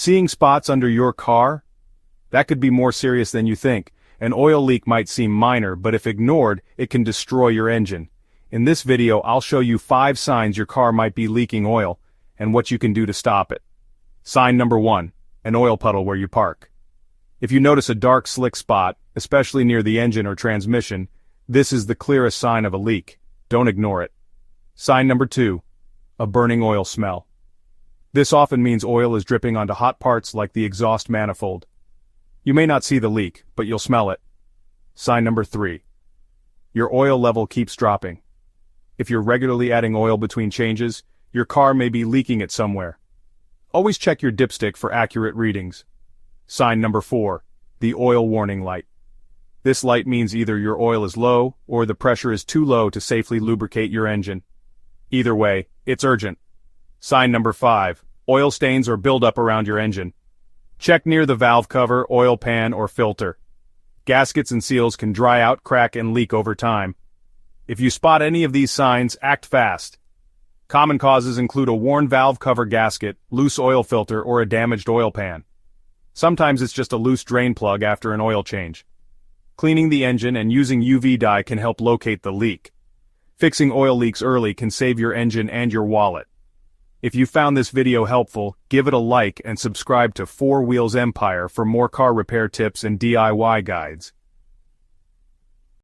Seeing spots under your car? That could be more serious than you think. An oil leak might seem minor, but if ignored, it can destroy your engine. In this video, I'll show you 5 signs your car might be leaking oil, and what you can do to stop it. Sign number 1, an oil puddle where you park. If you notice a dark slick spot, especially near the engine or transmission, this is the clearest sign of a leak. Don't ignore it. Sign number 2, a burning oil smell. This often means oil is dripping onto hot parts like the exhaust manifold. You may not see the leak, but you'll smell it. Sign number 3, your oil level keeps dropping. If you're regularly adding oil between changes, your car may be leaking it somewhere. Always check your dipstick for accurate readings. Sign number 4, the oil warning light. This light means either your oil is low or the pressure is too low to safely lubricate your engine. Either way, it's urgent. Sign number 5, oil stains or buildup around your engine. Check near the valve cover, oil pan, or filter. Gaskets and seals can dry out, crack, and leak over time. If you spot any of these signs, act fast. Common causes include a worn valve cover gasket, loose oil filter, or a damaged oil pan. Sometimes it's just a loose drain plug after an oil change. Cleaning the engine and using UV dye can help locate the leak. Fixing oil leaks early can save your engine and your wallet. If you found this video helpful, give it a like and subscribe to 4 Wheels Empire for more car repair tips and DIY guides.